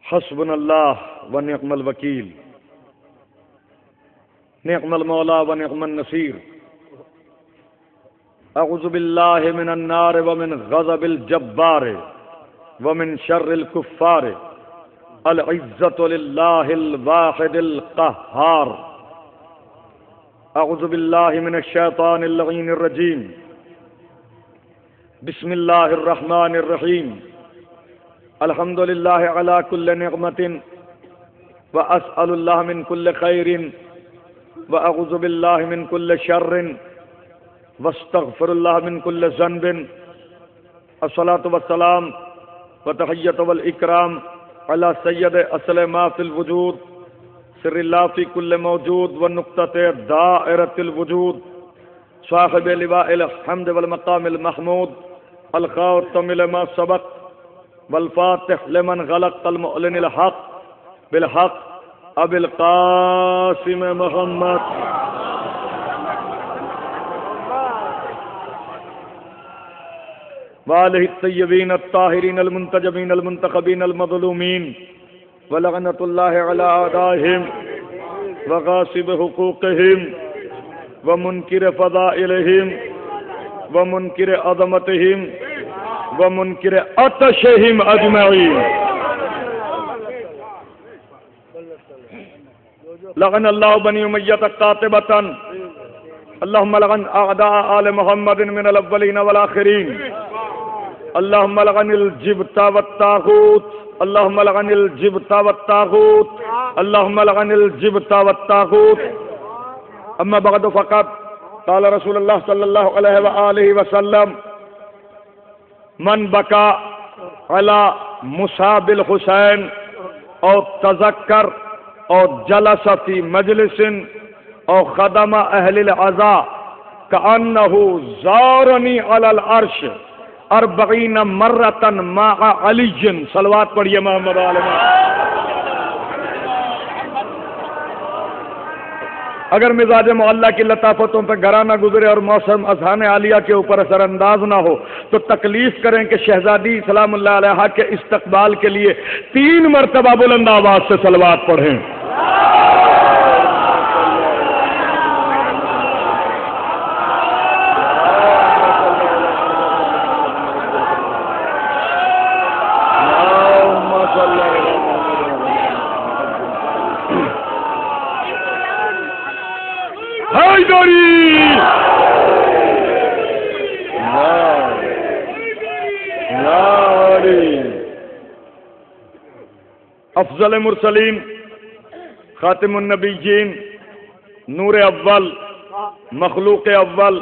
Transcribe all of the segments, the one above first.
حسبنا اللہ ونعم الوکیل، نعم المولا ونعم النصیر۔ اعوذ باللہ من النار ومن غضب الجبار ومن شر الکفار، العزت للہ الواحد القہار۔ اعوذ باللہ من الشیطان اللعین الرجیم، بسم اللہ الرحمن الرحیم۔ الحمد للہ علی کل نعمت واسأل اللہ من کل خیر واعوذ باللہ من کل شر واستغفر اللہ من کل ذنب۔ الصلاۃ والسلام وتحیۃ والاکرام علی سید اصل ما فی الوجود، سر اللہ فی کل موجود ونقطۃ دائرۃ الوجود، صاحب لواء الحمد والمقام المحمود، الخاتم لما سبق والفاتح لمن غلق، المعلن الحق بالحق، ابی القاسم محمد وآلہ الطیبین الطاہرین المنتجبین المنتخبین المظلومین، ولعنۃ اللہ علی اعدائہم وغاصب حقوقہم ومنکر فضائلہم ومنکر عظمتہم ومنکر عطشہم اجمعین۔ لعن اللہ بنی امیہ قاطبۃ، اللہم لعن اعداء آل محمد من الاولین والآخرین، اللہم لعن الجبت والطاغوت، اللہم لعن الجبت والطاغوت، اللہم لعن الجبت والطاغوت۔ اما بعد فقط قال رسول اللہ صلی اللہ علیہ وآلہ وسلم: من بکا علی مصاب الحسین او تذکر او جلس فی مجلس او خدم اہل العزا کأنہ زارنی علی العرش 40 مرۃ مع علی۔ صلوات پڑھیے محمد علیہ۔ اگر مزاج معلیٰ کی لطافتوں پہ گراں نہ گزرے اور موسم اذہان عالیہ کے اوپر اثر انداز نہ ہو تو تکلیف کریں کہ شہزادی سلام اللہ علیہ کے استقبال کے لیے 3 مرتبہ بلند آواز سے صلوات پڑھیں۔ افضل مرسلین، خاتم النبیین، نور اول، مخلوق اول،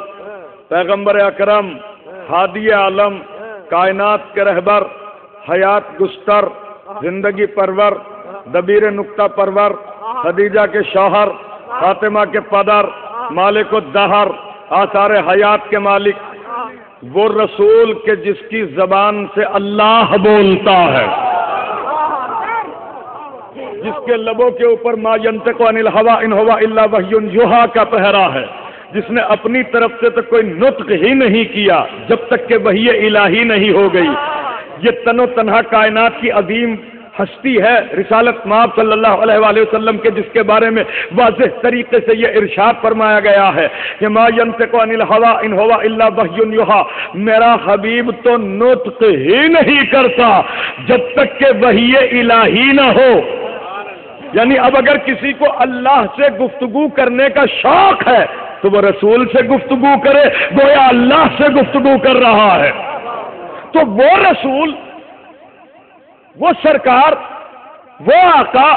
پیغمبر اکرم، ہادی عالم، کائنات کے رہبر، حیات گستر، زندگی پرور، دبیر نکتہ پرور، خدیجہ کے شوہر، فاطمہ کے پدر، مالک الدہر، آثار حیات کے مالک، وہ رسول کے جس کی زبان سے اللہ بولتا ہے، جس کے لبوں کے اوپر ما ینطق عن الہویٰ ان ہوا الا وحی یوحیٰ کا پہرا ہے، جس نے اپنی طرف سے تو کوئی نطق ہی نہیں کیا جب تک کہ وحی الہی نہیں ہو گئی۔ یہ تن و تنہا کائنات کی عظیم ہستی ہے، رسالت مآب صلی اللہ علیہ وآلہ وسلم کے، جس کے بارے میں واضح طریقے سے یہ ارشاد فرمایا گیا ہے کہ ما ینطق عن الہویٰ ان ہوا الا وحی یوحیٰ، میرا حبیب تو نطق ہی نہیں کرتا جب تک کہ وحی الہی نہ ہو۔ یعنی اب اگر کسی کو اللہ سے گفتگو کرنے کا شوق ہے تو وہ رسول سے گفتگو کرے، گویا اللہ سے گفتگو کر رہا ہے۔ تو وہ رسول، وہ سرکار، وہ آقا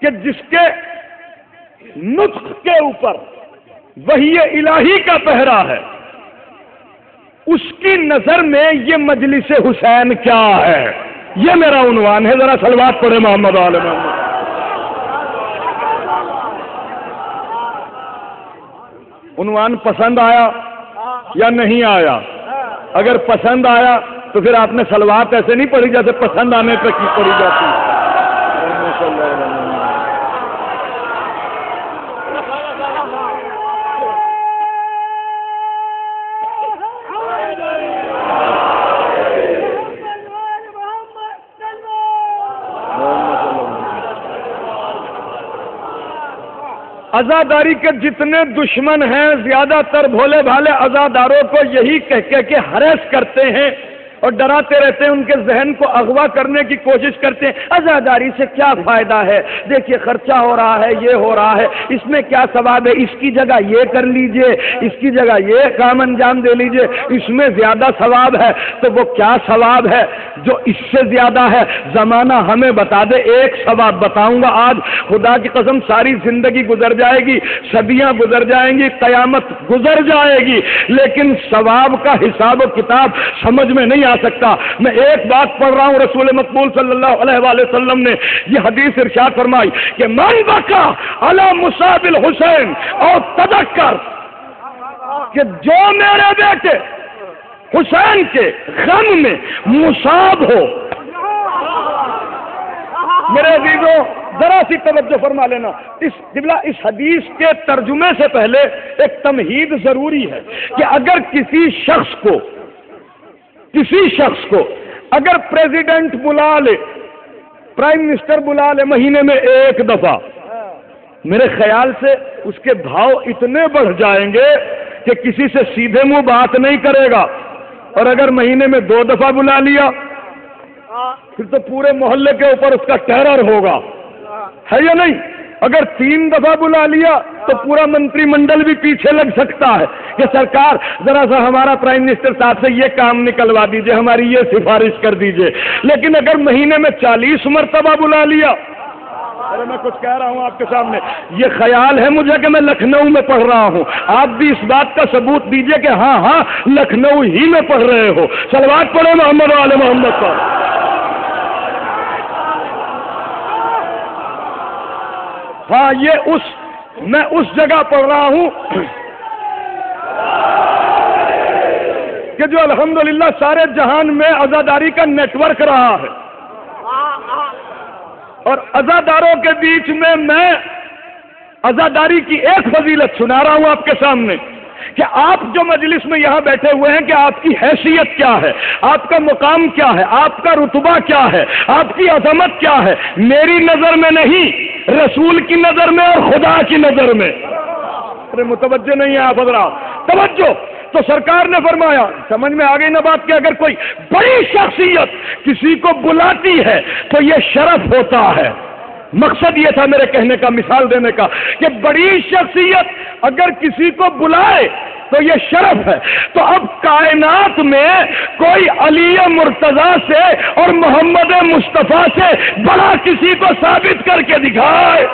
کہ جس کے نطق کے اوپر وحی الہی کا پہرا ہے، اس کی نظر میں یہ مجلس حسین کیا ہے؟ یہ میرا عنوان ہے، ذرا صلوات پڑھے محمد علیہ محمد۔ عنوان پسند آیا یا نہیں آیا؟ اگر پسند آیا تو پھر آپ نے صلوات ایسے نہیں پڑھی جیسے پسند آنے پہ کی پڑھی جاتی۔ عزاداری کے جتنے دشمن ہیں زیادہ تر بھولے بھالے عزاداروں کو یہی کہہ کے ہریس کرتے ہیں اور ڈراتے رہتے ہیں، ان کے ذہن کو اغوا کرنے کی کوشش کرتے ہیں۔ عزاداری سے کیا فائدہ ہے، دیکھیے خرچہ ہو رہا ہے، یہ ہو رہا ہے، اس میں کیا ثواب ہے، اس کی جگہ یہ کر لیجئے، اس کی جگہ یہ کام انجام دے لیجئے، اس میں زیادہ ثواب ہے۔ تو وہ کیا ثواب ہے جو اس سے زیادہ ہے؟ زمانہ ہمیں بتا دے۔ ایک ثواب بتاؤں گا آج، خدا کی قسم ساری زندگی گزر جائے گی، صدیاں گزر جائیں گی، قیامت گزر جائے گی، لیکن ثواب کا حساب و کتاب سمجھ میں نہیں آ سکتا۔ میں ایک بات پڑھ رہا ہوں، رسول مقبول صلی اللہ علیہ وآلہ وسلم نے یہ حدیث ارشاد فرمائی کہ من بکا علی مصاب الحسین اور تذکر، کہ جو میرے بیٹے حسین کے غم میں مصاب ہو۔ میرے عزیزوں ذرا سی توجہ فرما لینا، اس حدیث کے ترجمے سے پہلے ایک تمہید ضروری ہے کہ اگر کسی شخص کو اگر پریزیڈنٹ بلا لے، پرائم منسٹر بلا لے مہینے میں ایک دفعہ، میرے خیال سے اس کے بھاؤ اتنے بڑھ جائیں گے کہ کسی سے سیدھے منہ بات نہیں کرے گا۔ اور اگر مہینے میں 2 دفعہ بلا لیا پھر تو پورے محلے کے اوپر اس کا ٹیرر ہوگا، ہے یا نہیں؟ اگر 3 دفعہ بلا لیا تو پورا منتری منڈل بھی پیچھے لگ سکتا ہے کہ سرکار ذرا سا ہمارا پرائم منسٹر صاحب سے یہ کام نکلوا دیجئے، ہماری یہ سفارش کر دیجئے۔ لیکن اگر مہینے میں 40 مرتبہ بلا لیا، ارے میں کچھ کہہ رہا ہوں آپ کے سامنے، یہ خیال ہے مجھے کہ میں لکھنؤ میں پڑھ رہا ہوں، آپ بھی اس بات کا ثبوت دیجئے کہ ہاں لکھنؤ ہی میں پڑھ رہے ہو۔ صلوات پڑھو محمد وعلی محمد پر۔ ہاں میں اس جگہ پڑھ رہا ہوں کہ جو الحمدللہ سارے جہان میں عزاداری کا نیٹ ورک رہا ہے، اور عزاداروں کے بیچ میں عزاداری کی ایک فضیلت سنا رہا ہوں آپ کے سامنے کہ آپ جو مجلس میں یہاں بیٹھے ہوئے ہیں کہ آپ کی حیثیت کیا ہے، آپ کا مقام کیا ہے، آپ کا رتبہ کیا ہے، آپ کی عظمت کیا ہے، میری نظر میں نہیں، رسول کی نظر میں اور خدا کی نظر میں۔ ارے متوجہ نہیں ہے آپ حضرات، توجہ۔ تو سرکار نے فرمایا، سمجھ میں آ گئی نا بات، کہ اگر کوئی بڑی شخصیت کسی کو بلاتی ہے تو یہ شرف ہوتا ہے۔ مقصد یہ تھا میرے کہنے کا، مثال دینے کا، کہ بڑی شخصیت اگر کسی کو بلائے تو یہ شرف ہے۔ تو اب کائنات میں کوئی علی مرتضیٰ سے اور محمد مصطفیٰ سے بڑا کسی کو ثابت کر کے دکھائے۔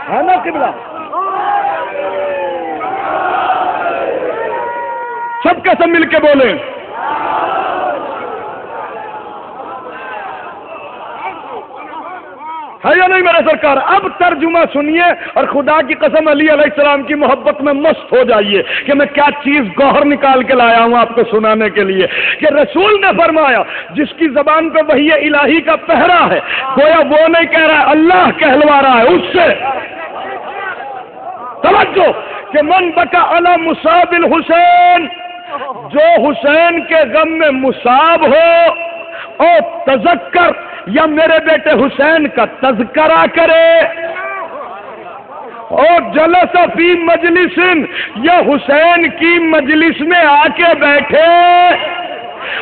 ہے نا قبلہ؟ سب کے سب مل کے بولیں۔ ہے یا نہیں میرے سرکار؟ اب ترجمہ سنیے اور خدا کی قسم علی علیہ السلام کی محبت میں مست ہو جائیے کہ میں کیا چیز گوہر نکال کے لایا ہوں آپ کو سنانے کے لیے، کہ رسول نے فرمایا جس کی زبان پہ وحی الہی کا پہرا ہے، گویا وہ نہیں کہہ رہا ہے، اللہ کہلوا رہا ہے اس سے۔ توجہ کہ من بکا علی مصاب الحسین، جو حسین کے غم میں مصاب ہو اور تذکر، یا میرے بیٹے حسین کا تذکرہ کرے، اور جلس فی مجلس، یا حسین کی مجلس میں آ کے بیٹھے،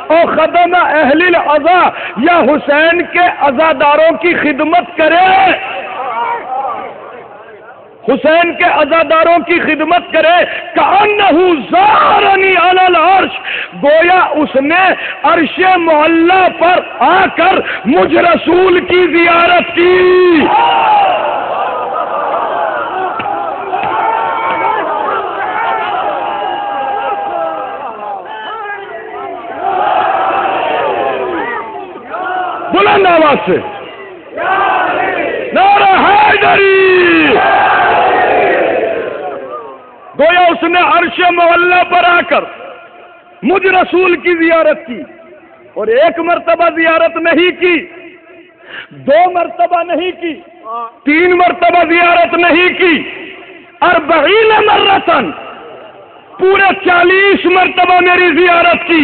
اور خدم اہل العزا، یا حسین کے عزاداروں کی خدمت کرے، حسین کے عزاداروں کی خدمت کرے، کأنہ زارنی علی العرش، گویا اس نے عرش معلی پر آ کر مجھ رسول کی زیارت کی۔ بلند آواز سے نعرہ حیدری۔ گویا اس نے عرش معلی پر آ کر مجھ رسول کی زیارت کی، اور ایک مرتبہ زیارت نہیں کی، 2 مرتبہ نہیں کی، 3 مرتبہ زیارت نہیں کی، 40 مرتن، پورے 40 مرتبہ میری زیارت کی۔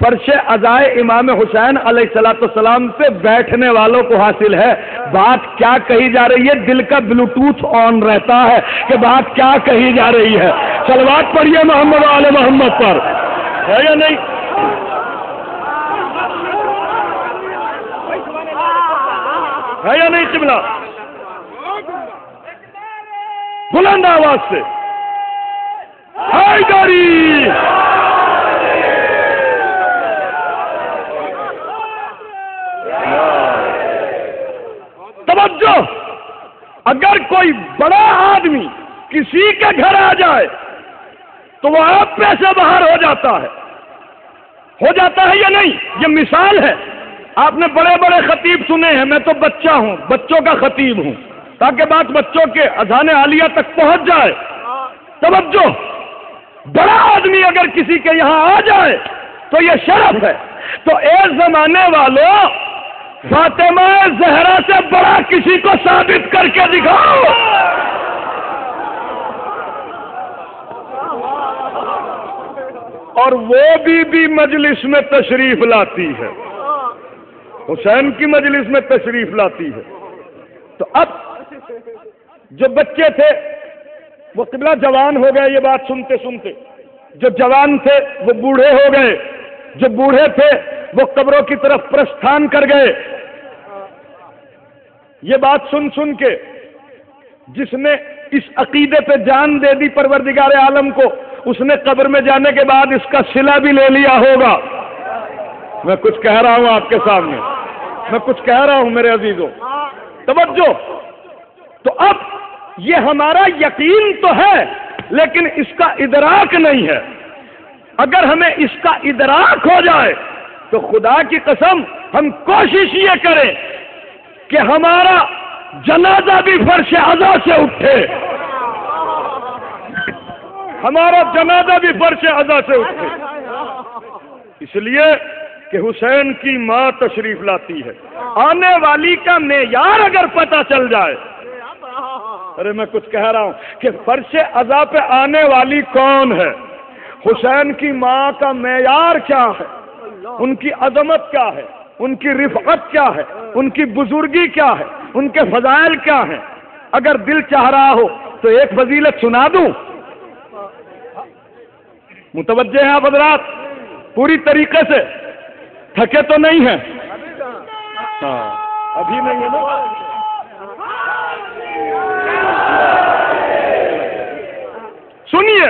فرش عزائے امام حسین علیہ السلام پہ بیٹھنے والوں کو حاصل ہے۔ بات کیا کہی جا رہی ہے؟ دل کا بلوٹوتھ آن رہتا ہے کہ بات کیا کہی جا رہی ہے۔ صلوات پڑھیے محمد آل محمد پر، ہے یا نہیں؟ ہے یا نہیں قبلہ؟ بلند آواز سے حیدری، توجہ! اگر کوئی بڑا آدمی کسی کے گھر آ جائے تو وہ آپ پہ سے باہر ہو جاتا ہے یا نہیں؟ یہ مثال ہے۔ آپ نے بڑے بڑے خطیب سنے ہیں، میں تو بچہ ہوں، بچوں کا خطیب ہوں، تاکہ بات بچوں کے اذان عالیہ تک پہنچ جائے۔ توجہ! بڑا آدمی اگر کسی کے یہاں آ جائے تو یہ شرف ہے۔ تو اے زمانے والوں، فاطمہ زہرا سے بڑا کسی کو ثابت کر کے دکھاؤ۔ اور وہ بھی مجلس میں تشریف لاتی ہے، حسین کی مجلس میں تشریف لاتی ہے۔ تو اب جو بچے تھے وہ قبلہ جوان ہو گئے، یہ بات سنتے سنتے۔ جو جوان تھے وہ بوڑھے ہو گئے، جو بوڑھے تھے وہ قبروں کی طرف پرستھان کر گئے۔ یہ بات سن سن کے جس نے اس عقیدے پہ جان دے دی پروردگار عالم کو، اس نے قبر میں جانے کے بعد اس کا صلہ بھی لے لیا ہوگا۔ میں کچھ کہہ رہا ہوں آپ کے سامنے، میں کچھ کہہ رہا ہوں میرے عزیزوں، توجہ! تو اب یہ ہمارا یقین تو ہے لیکن اس کا ادراک نہیں ہے۔ اگر ہمیں اس کا ادراک ہو جائے تو خدا کی قسم ہم کوشش یہ کریں کہ ہمارا جنازہ بھی فرش عزا سے اٹھے، ہمارا جنازہ بھی فرش عزا سے اٹھے، اس لیے کہ حسین کی ماں تشریف لاتی ہے۔ آنے والی کا معیار اگر پتہ چل جائے، ارے میں کچھ کہہ رہا ہوں کہ فرش عزا پہ آنے والی کون ہے، حسین کی ماں کا معیار کیا ہے، ان کی عظمت کیا ہے، ان کی رفعت کیا ہے، ان کی بزرگی کیا ہے، ان کے فضائل کیا ہیں، اگر دل چاہ رہا ہو تو ایک فضیلت سنا دوں۔ متوجہ ہیں آپ حضرات؟ پوری طریقے سے تھکے تو نہیں ہیں؟ ہاں ابھی نہیں ہے نا؟ سنیے،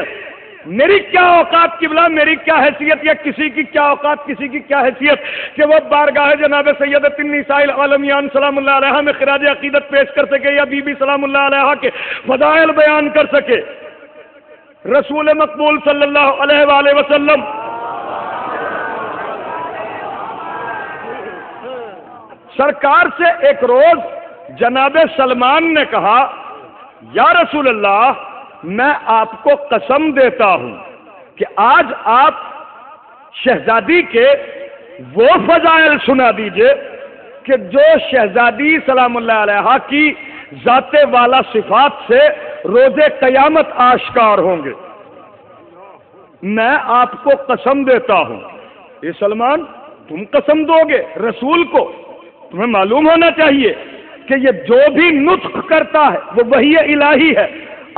میری کیا اوقات قبلہ، میری کیا حیثیت، یا کسی کی کیا اوقات، کسی کی کیا حیثیت کہ وہ بارگاہ جناب سیدۃ النساء العالمین سلام اللہ علیہا میں خراج عقیدت پیش کر سکے، یا بی بی سلام اللہ علیہا کے فضائل بیان کر سکے۔ رسول مقبول صلی اللہ علیہ وآلہ وسلم سرکار سے ایک روز جناب سلمان نے کہا، یا رسول اللہ، میں آپ کو قسم دیتا ہوں کہ آج آپ شہزادی کے وہ فضائل سنا دیجئے کہ جو شہزادی سلام اللہ علیہا کی ذات والا صفات سے روز قیامت آشکار ہوں گے۔ میں آپ کو قسم دیتا ہوں۔ اے سلمان، تم قسم دو گے رسول کو؟ تمہیں معلوم ہونا چاہیے کہ یہ جو بھی نطق کرتا ہے وہ وحی الہی ہے۔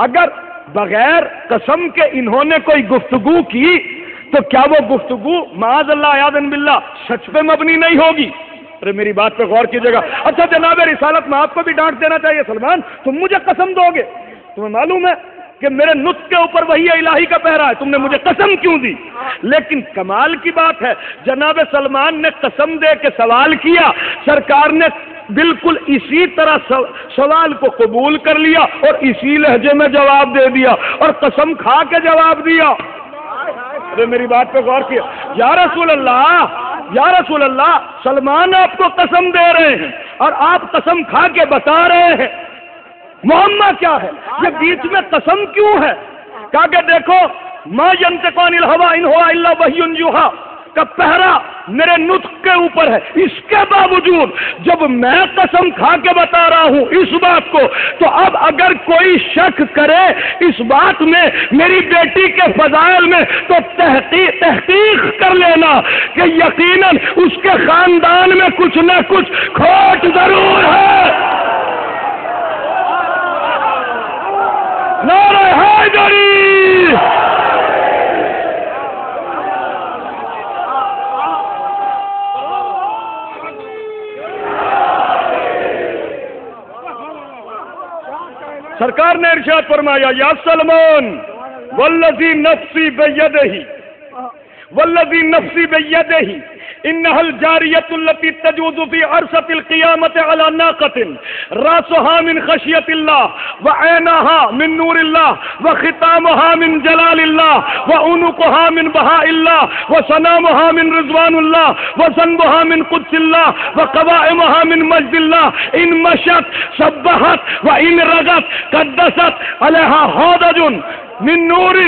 اگر بغیر قسم کے انہوں نے کوئی گفتگو کی تو کیا وہ گفتگو معاذ اللہ یاذن باللہ سچ پہ مبنی نہیں ہوگی؟ ارے میری بات پہ غور کیجیے گا۔ اچھا جناب رسالت، میں آپ کو بھی ڈانٹ دینا چاہیے، سلمان تم مجھے قسم دو گے؟ تمہیں معلوم ہے کہ میرے نطق کے اوپر وحی الہی کا پہرا ہے، تم نے مجھے قسم کیوں دی؟ لیکن کمال کی بات ہے، جناب سلمان نے قسم دے کے سوال کیا، سرکار نے بالکل اسی طرح سوال کو قبول کر لیا اور اسی لہجے میں جواب دے دیا اور قسم کھا کے جواب دیا۔ ارے میری بات پہ غور کیا، یا رسول اللہ، یا رسول اللہ، سلمان آپ کو قسم دے رہے ہیں اور آپ قسم کھا کے بتا رہے ہیں، معمہ کیا ہے؟ یہ بیچ میں قسم کیوں ہے؟ کہا کہ دیکھو، ما ینطق عن الہویٰ ان ہوا الا وحی یوحیٰ، کا پہرا میرے نطق کے اوپر ہے، اس کے باوجود جب میں قسم کھا کے بتا رہا ہوں اس بات کو، تو اب اگر کوئی شک کرے اس بات میں میری بیٹی کے فضائل میں، تو تحقیق کر لینا کہ یقیناً اس کے خاندان میں کچھ نہ کچھ کھوٹ ضرور ہے۔ نعرہ حیدری! سرکار نے ارشاد فرمایا، یا سلمان والذی نفسی بیدہ والذی نفسی بیدہ انہا الجاریۃ التی تجوز فی عرصۃ القیامۃ علی ناقۃ راسها من خشیۃ اللہ وعینها من نور اللہ وختامها من جلال اللہ وعنقها من بہاء اللہ وسنامها من رضوان اللہ وذنبها من قدس اللہ وقوائمها من مجد اللہ ان مشت سبحت وان رغت قدست علیہا ہودج من نور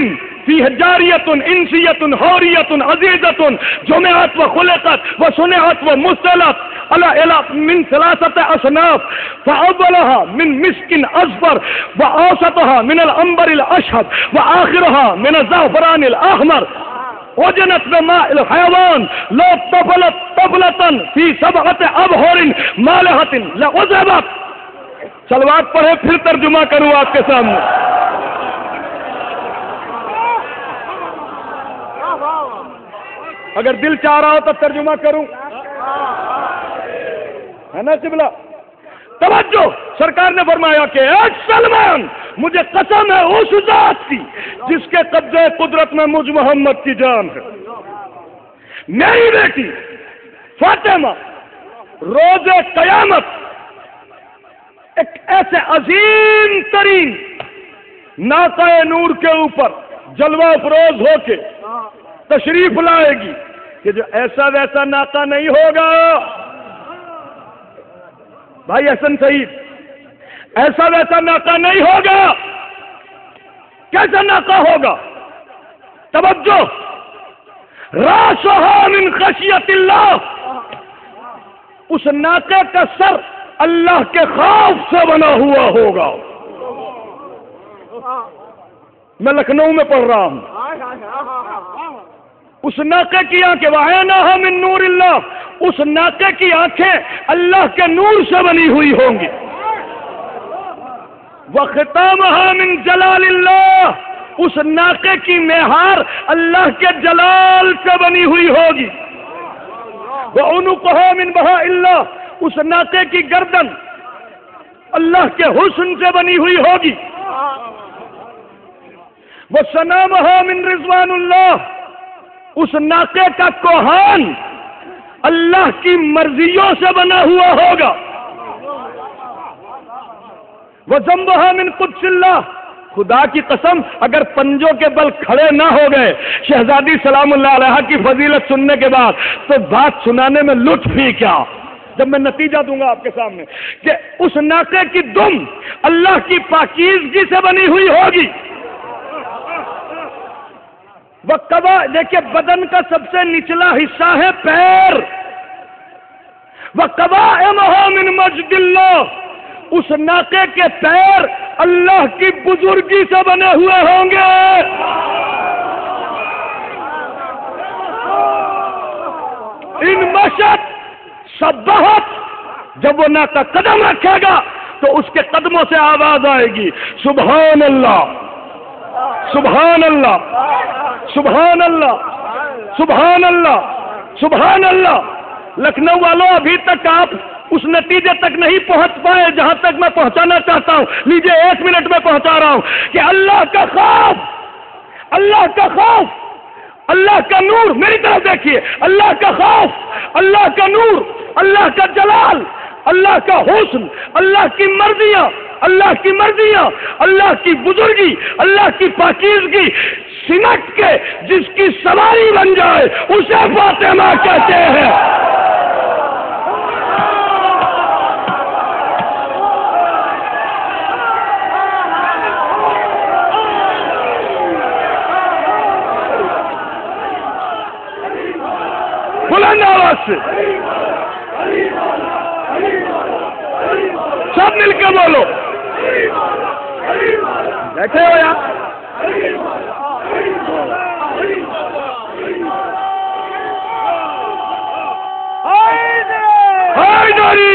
فیہ جاریۃ انسیۃ حوریۃ عزیزۃ جمعت وخلقت وصنعت ومستلت من ثلاثة اصناف فاولها من مسك اصفر واوسطها من العنبر الاشهب واخرها من الزعفران الاحمر وجنت بماء الحيوان لو طفلت طفلة في 7 أبحر مالحة لعذبت۔ صلوات پڑھے پھر ترجمہ کروں آپ کے سامنے۔ اگر دل چاہ رہا ہو تو ترجمہ کروں، ہے نا قبلہ؟ توجہ، سرکار نے فرمایا کہ اے سلمان، مجھے قسم ہے اس ذات کی جس کے قبضے قدرت میں مجھ محمد کی جان ہے، میری بیٹی فاطمہ روز قیامت ایک ایسے عظیم ترین ناقہ نور کے اوپر جلوہ افروز ہو کے تشریف لائے گی کہ جو ایسا ویسا ناقہ نہیں ہوگا۔ بھائی حسن سعید، ایسا ویسا ناقہ نہیں ہوگا۔ کیسا ناقہ ہوگا؟ توجہ، راسها من خشیت اللہ، اس ناقے کا سر اللہ کے خوف سے بنا ہوا ہوگا۔ میں لکھنؤ میں پڑھ رہا ہوں، اس ناقے کی آنکھیں وعیناها من نور اللہ، اس ناقے کی آنکھیں اللہ کے نور سے بنی ہوئی ہوں گی۔ وختامها من جلال اللہ، اس ناقے کی مہار اللہ کے جلال سے بنی ہوئی ہوگی۔ وعنقها من بہاء اللہ، اس ناقے کی گردن اللہ کے حسن سے بنی ہوئی ہوگی۔ وسنامها من رضوان اللہ، اس ناقے کا کوہان اللہ کی مرضیوں سے بنا ہوا ہوگا۔ وذنبها من قدس اللہ، خدا کی قسم اگر پنجوں کے بل کھڑے نہ ہو گئے شہزادی سلام اللہ علیہ کی فضیلت سننے کے بعد تو بات سنانے میں لطف ہی کیا، جب میں نتیجہ دوں گا آپ کے سامنے کہ اس ناقے کی دم اللہ کی پاکیزگی سے بنی ہوئی ہوگی۔ دیکھیں بدن کا سب سے نچلا حصہ ہے پیر۔ وقوائمها من مجد اللہ، اس ناقے کے پیر اللہ کی بزرگی سے بنے ہوئے ہوں گے۔ ان مشت سبحت، جب وہ ناقہ قدم رکھے گا تو اس کے قدموں سے آواز آئے گی، سبحان اللہ سبحان اللہ سبحان اللہ سبحان اللہ سبحان اللہ۔ لکھنؤ والوں، ابھی تک آپ اس نتیجے تک نہیں پہنچ پائے جہاں تک میں پہنچانا چاہتا ہوں۔ لیجئے 1 منٹ میں پہنچا رہا ہوں کہ اللہ کا خوف، اللہ کا خوف، اللہ کا نور، میری طرف دیکھیے، اللہ کا خوف، اللہ کا نور، اللہ کا جلال، اللہ کا حسن، اللہ کی مرضیاں، اللہ کی مرضیاں، اللہ کی بزرگی، اللہ کی پاکیزگی سمٹ کے جس کی سواری بن جائے اسے فاطمہ کہتے ہیں۔ بولو. بیٹھے ہو یار. حیدری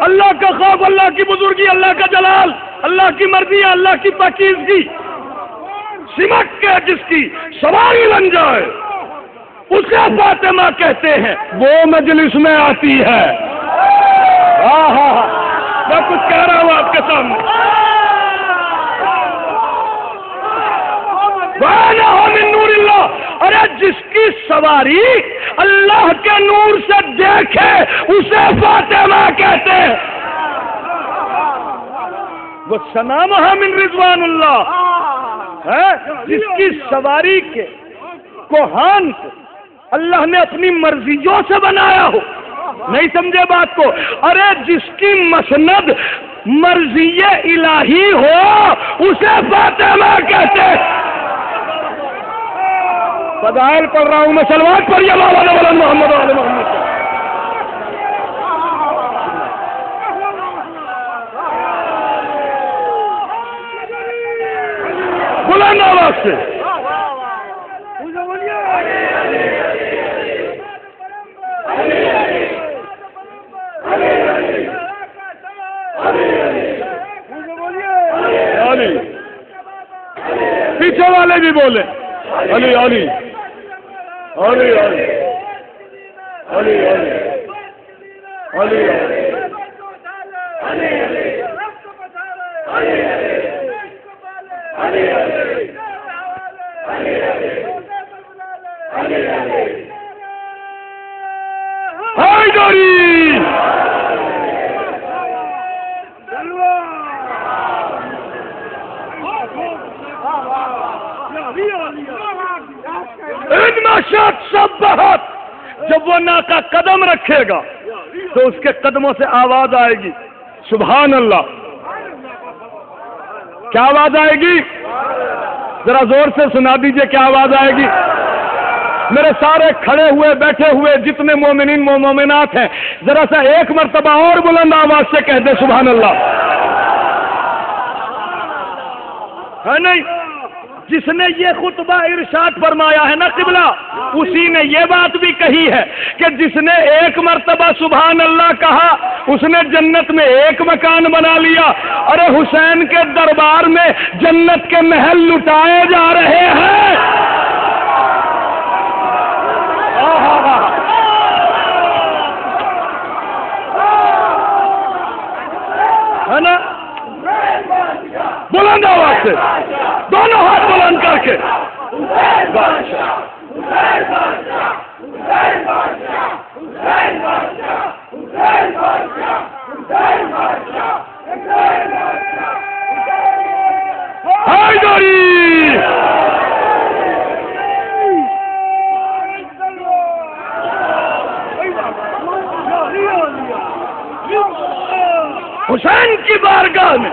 اللہ کا خوف، اللہ کی بزرگی، اللہ کا جلال، اللہ کی مرضی، اللہ کی پاکیزگی سمٹ کے جس کی سواری بن جائے اسے فاطمہ کہتے ہیں. وہ مجلس میں آتی ہے. میں کچھ کہہ رہا ہوں آپ کے سامنے. من نور اللہ. ارے جس کی سواری اللہ کے نور سے دیکھے اسے فاطمہ کہتے ہیں. وہ سنامہ من رضوان اللہ ہے جس کی سواری کے کوہان کو اللہ نے اپنی مرضیوں سے بنایا ہو. نہیں سمجھے بات کو؟ ارے جس کی مسند مرضی الہی ہو اسے فاطمہ کہتے ہیں. فضائل پڑھ رہا ہوں میں، صلوات پڑھیے اللہ علیہ محمد علیہ محمد. بلند آواز سے پیچھے والے بھی بولے علی علی علی علی علی علی حیدری سب بہت. جب وہ ناقہ قدم رکھے گا تو اس کے قدموں سے آواز آئے گی سبحان اللہ. کیا آواز آئے گی؟ ذرا زور سے سنا دیجئے کیا آواز آئے گی. میرے سارے کھڑے ہوئے بیٹھے ہوئے جتنے مومنین مومنات ہیں ذرا سا ایک مرتبہ اور بلند آواز سے کہہ دے سبحان اللہ. ہے نہیں؟ جس نے یہ خطبہ ارشاد فرمایا ہے نا قبلہ، اسی نے یہ بات بھی کہی ہے کہ جس نے ایک مرتبہ سبحان اللہ کہا اس نے جنت میں ایک مکان بنا لیا. ارے حسین کے دربار میں جنت کے محل لٹائے جا رہے ہیں. ہے نا؟ بلند آواز سے دونوں ہاتھ بلند کر کے حیدری حسین کی بارگاہ میں،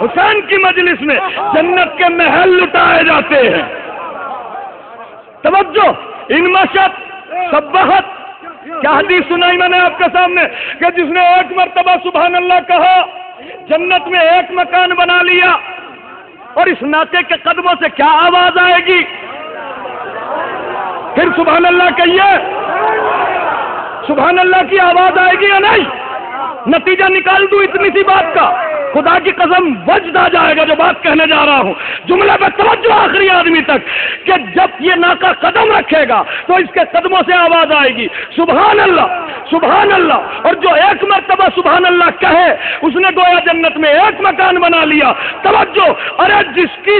حسین کی مجلس میں جنت کے محل لٹائے جاتے ہیں. توجہ، ان مشت سبحت کیا حدیث سنائی میں نے آپ کے سامنے کہ جس نے ایک مرتبہ سبحان اللہ کہا جنت میں ایک مکان بنا لیا. اور اس ناطے کے قدموں سے کیا آواز آئے گی؟ پھر سبحان اللہ کہیے. سبحان اللہ کی آواز آئے گی یا نہیں؟ نتیجہ نکال دوں اتنی سی بات کا، خدا کی قسم وجد آ جائے گا جو بات کہنے جا رہا ہوں. جملہ پہ توجہ آخری آدمی تک کہ جب یہ ناقہ قدم رکھے گا تو اس کے قدموں سے آواز آئے گی سبحان اللہ سبحان اللہ. اور جو ایک مرتبہ سبحان اللہ کہے اس نے گویا جنت میں ایک مکان بنا لیا. توجہ، ارے جس کی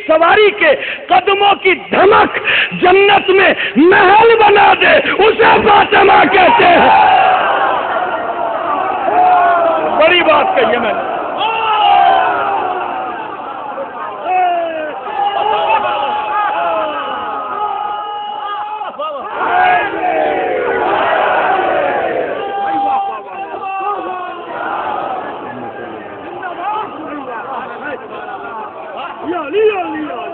سواری کے قدموں کی دھمک جنت میں محل بنا دے اسے فاطمہ کہتے ہیں. بڑی بات کہی ہے میں نے.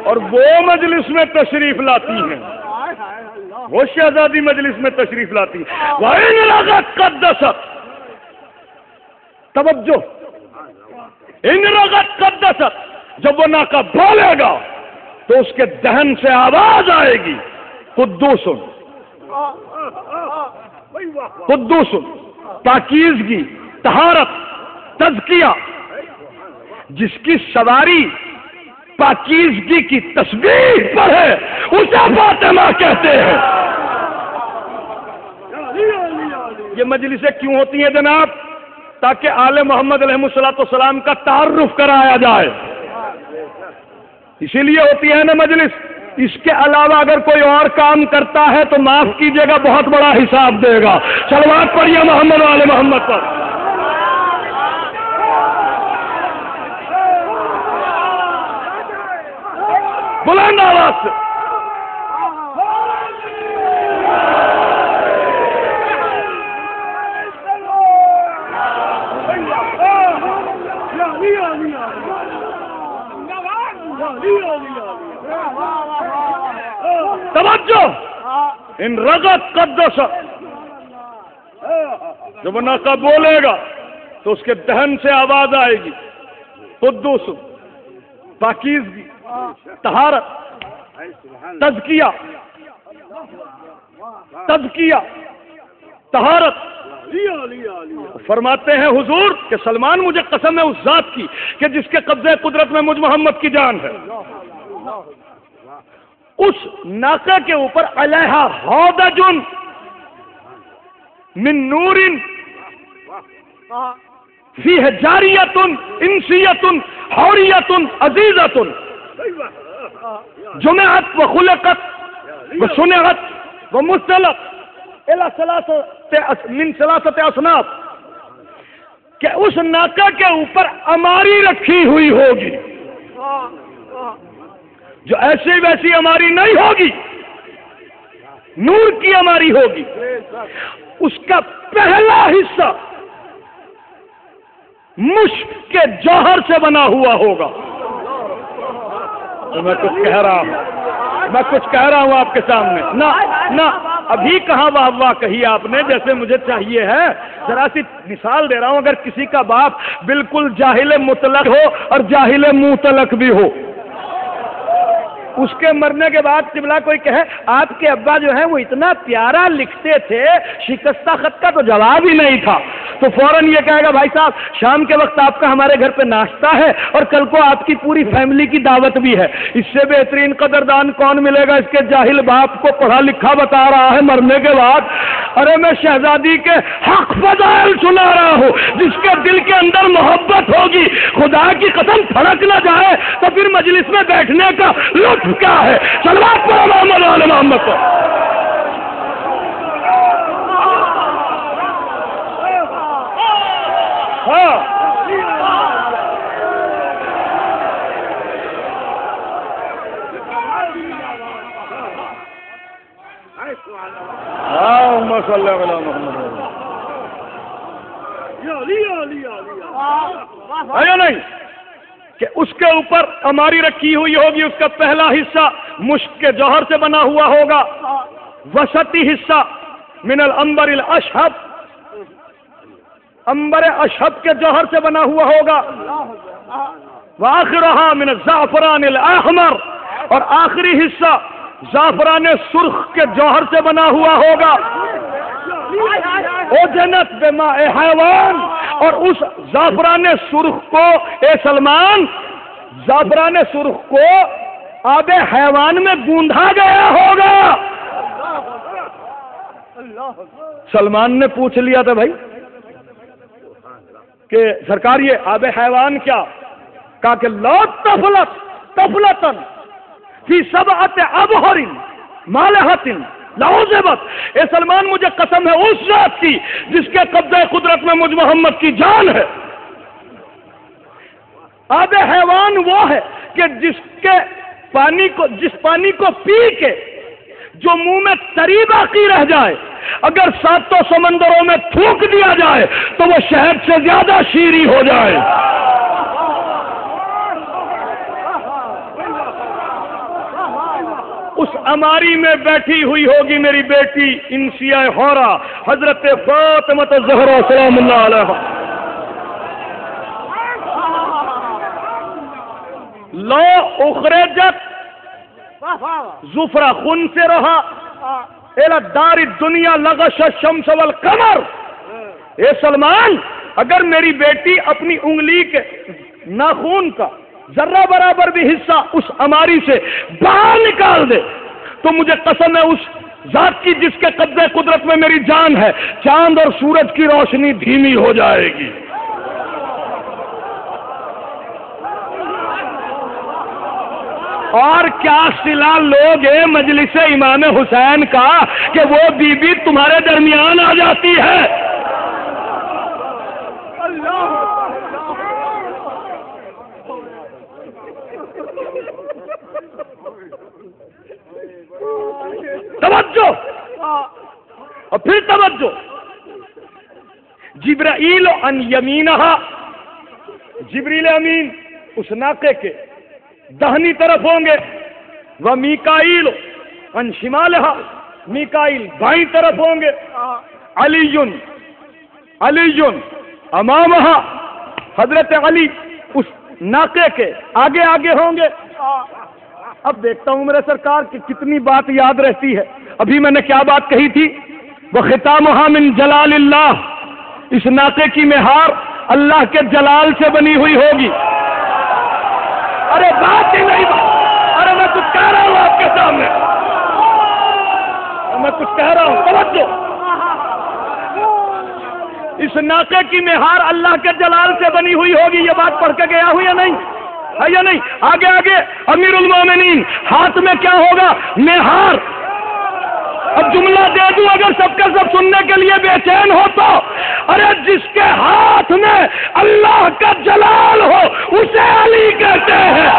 اور وہ مجلس میں تشریف لاتی ہیں، وہ شہزادی مجلس میں تشریف لاتی ہیں۔ وَإِنْ رَغَتْ قَدَّسَتْ، توجہ، اِنْ رَغَتْ قَدَّسَتْ، جب وہ ناکہ بولے گا تو اس کے دہن سے آواز آئے گی، قدوس قدوس، پاکیزگی، طہارت، تزکیہ، جس کی سواری پاکیزگی کی تسبیح پر ہے اسے فاطمہ کہتے ہیں۔ یہ مجلسیں کیوں ہوتی ہیں جناب؟ تاکہ آل محمد علیہ السلام کا تعارف کرایا جائے، اسی لیے ہوتی ہے نا مجلس۔ اس کے علاوہ اگر کوئی اور کام کرتا ہے تو معاف کیجیے گا، بہت بڑا حساب دے گا۔ صلوات پڑھیے محمد والے محمد پر۔ بلند آواز سے توجہ، ان رغت قدس، جب ناقہ بولے گا تو اس کے دہن سے آواز آئے گی، قدوس، پاکیزگی، طہارت، تزکیہ، تزکیہ، طہارت۔ فرماتے ہیں حضور کہ سلمان مجھے قسم ہے اس ذات کی کہ جس کے قبضے قدرت میں مجھ محمد کی جان ہے، اس ناقہ کے اوپر علیہا ہودج من نور فیہ جاریۃ انسیۃ حوریۃ عزیزۃ جمعت وخلقت وصنعت ومثلت من ثلاثۃ اصناف، کہ اس ناقہ کے اوپر اماری رکھی ہوئی ہوگی جو ایسی ویسی اماری نہیں ہوگی، نور کی اماری ہوگی۔ اس کا پہلا حصہ مشک کے جوہر سے بنا ہوا ہوگا۔ تو میں کچھ کہہ رہا ہوں آپ کے سامنے، نہ ابھی کہاں واہ واہ کہی آپ نے جیسے مجھے چاہیے ہے۔ ذرا سی مثال دے رہا ہوں، اگر کسی کا باپ بالکل جاہل مطلق ہو اور جاہل مطلق بھی ہو، اس کے مرنے کے بعد قبلہ کوئی کہے آپ کے ابا جو ہیں وہ اتنا پیارا لکھتے تھے، شکستہ خط کا تو جواب ہی نہیں تھا، تو فوراً یہ کہے گا بھائی صاحب شام کے وقت آپ کا ہمارے گھر پہ ناشتہ ہے اور کل کو آپ کی پوری فیملی کی دعوت بھی ہے۔ اس سے بہترین قدردان کون ملے گا اس کے جاہل باپ کو پڑھا لکھا بتا رہا ہے مرنے کے بعد۔ ارے میں شہزادی کے حق فضائل سنا رہا ہوں، جس کے دل کے اندر محبت ہوگی، خدا کی قسم پھڑک نہ جائے تو پھر مجلس میں بیٹھنے کا لطف کیا ہے؟ صلوات پڑھو محمد والے محمد پر۔ ہاں اللہم صلی علی محمد ہے یا نہیں؟ کہ اس کے اوپر اماری رکھی ہوئی ہوگی، اس کا پہلا حصہ مشک کے جوہر سے بنا ہوا ہوگا، وسطی حصہ من العنبر الاشہب، عنبر اشہب کے جوہر سے بنا ہوا ہوگا، وآخرها من الزعفران الاحمر، اور آخری حصہ زعفران سرخ کے جوہر سے بنا ہوا ہوگا، اوجنت بماء حیوان، اور اس زعفران سرخ کو اے سلمان، زعفران سرخ کو آب حیوان میں گوندھا گیا ہوگا۔ سلمان نے پوچھ لیا تھا بھائی کہ سرکار یہ آب حیوان کیا؟ کہا کہ لا تفلتن فی سبعۃ ابحر مالحۃ لاعذبت، اے سلمان مجھے قسم ہے اس ذات کی جس کے قبضہ قدرت میں مجھ محمد کی جان ہے۔ آب حیوان وہ ہے کہ جس پانی کو پی کے جو منہ میں تری باقی رہ جائے، اگر ساتوں سمندروں میں تھوک دیا جائے تو وہ شہد سے زیادہ شیریں ہو جائے۔ اس اماری میں بیٹھی ہوئی ہوگی میری بیٹی انسیہ حورا حضرت فاطمہ الزہرا سلام اللہ علیہا. لو اخرجت زفرا خن سے رہا الی دار الدنیا لغش الشمس والقمر. اے سلمان، اگر میری بیٹی اپنی انگلی کے ناخون کا ذرہ برابر بھی حصہ اس اماری سے باہر نکال دے تو مجھے قسم ہے اس ذات کی جس کے قبضے قدرت میں میری جان ہے، چاند اور سورج کی روشنی دھیمی ہو جائے گی. اور کیا صلہ لوگ ہیں مجلس امام حسین کا کہ وہ بی بی تمہارے درمیان آ جاتی ہے. توجہ اور پھر توجہ. جبرائیل ان یمینہا، جبریل امین اس ناقے کے دہنی طرف ہوں گے، وہ میکائیل ان شمالہا، میکائیل بائیں طرف ہوں گے، علی امامہا، حضرت علی اس ناقے کے آگے آگے ہوں گے. اب دیکھتا ہوں میرے سرکار کہ کتنی بات یاد رہتی ہے. ابھی میں نے کیا بات کہی تھی؟ وختامہا من جلال اللہ، اس ناقے کی مہار اللہ کے جلال سے بنی ہوئی ہوگی. ارے بات ہی نہیں، ارے میں کچھ کہہ رہا ہوں آپ کے سامنے، میں کچھ کہہ رہا ہوں. توجہ، اس ناقے کی مہار اللہ کے جلال سے بنی ہوئی ہوگی. یہ بات پڑھ کے گیا ہوں یا نہیں ہے یا نہیں؟ آگے آگے امیر المومنین ہاتھ میں کیا ہوگا؟ مہار. اب جملہ دے دوں اگر سب کا سب سننے کے لیے بے چین ہو تو، ارے جس کے ہاتھ میں اللہ کا جلال ہو اسے علی کہتے ہیں.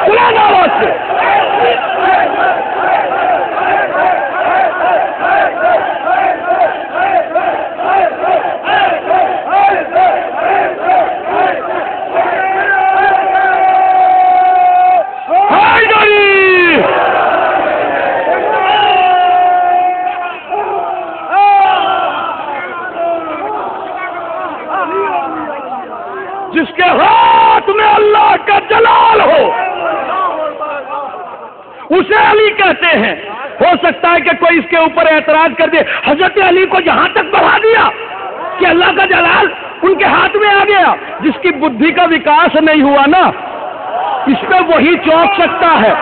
بلند آواز سے جس کے ہاتھ میں اللہ کا جلال ہو اسے علی کہتے ہیں. ہو سکتا ہے کہ کوئی اس کے اوپر اعتراض کر دے، حضرت علی کو یہاں تک بڑھا دیا کہ اللہ کا جلال ان کے ہاتھ میں آ گیا. جس کی بدھی کا وکاس نہیں ہوا نا، اس پہ وہی چونک سکتا ہے.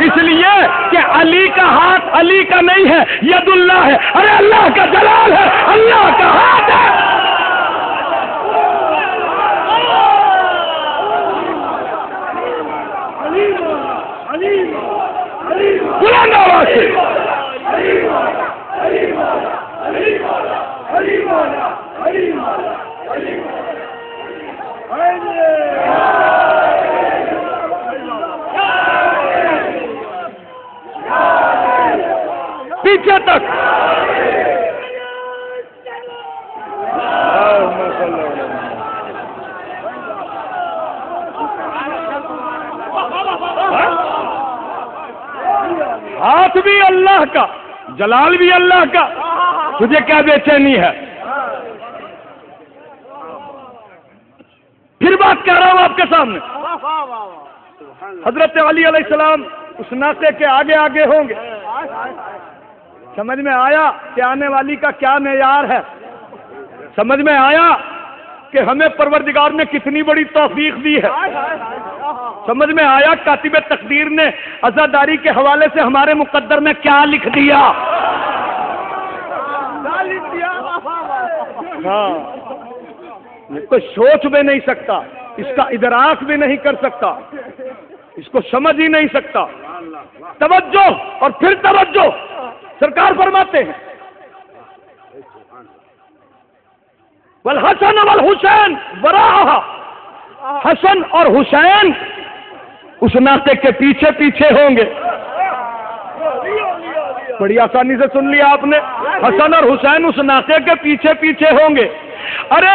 اس لیے کہ علی کا ہاتھ علی کا نہیں ہے، ید اللہ ہے. ارے اللہ کا جلال ہے، اللہ کا ہاتھ ہے. بلند آواز سے پیچھے تک. ہاتھ بھی اللہ کا، جلال بھی اللہ کا، تجھے کیا بے چینی ہے؟ پھر بات کہہ رہا ہوں آپ کے سامنے. حضرت علی علیہ السلام اس ناقے کے آگے آگے ہوں گے. سمجھ میں آیا کہ آنے والی کا کیا معیار ہے؟ سمجھ میں آیا کہ ہمیں پروردگار نے کتنی بڑی توفیق دی ہے؟ سمجھ میں آیا کاتب تقدیر نے عزاداری کے حوالے سے ہمارے مقدر میں کیا لکھ دیا؟ ہاں، یہ کوئی سوچ بھی نہیں سکتا، اس کا ادراک بھی نہیں کر سکتا، اس کو سمجھ ہی نہیں سکتا. توجہ اور پھر توجہ. سرکار فرماتے ہیں والحسن والحسین وراءہا، حسن اور حسین اس ناقے کے پیچھے پیچھے ہوں گے. بڑی آسانی سے سن لیا آپ نے، حسن اور حسین اس ناقے کے پیچھے پیچھے ہوں گے. ارے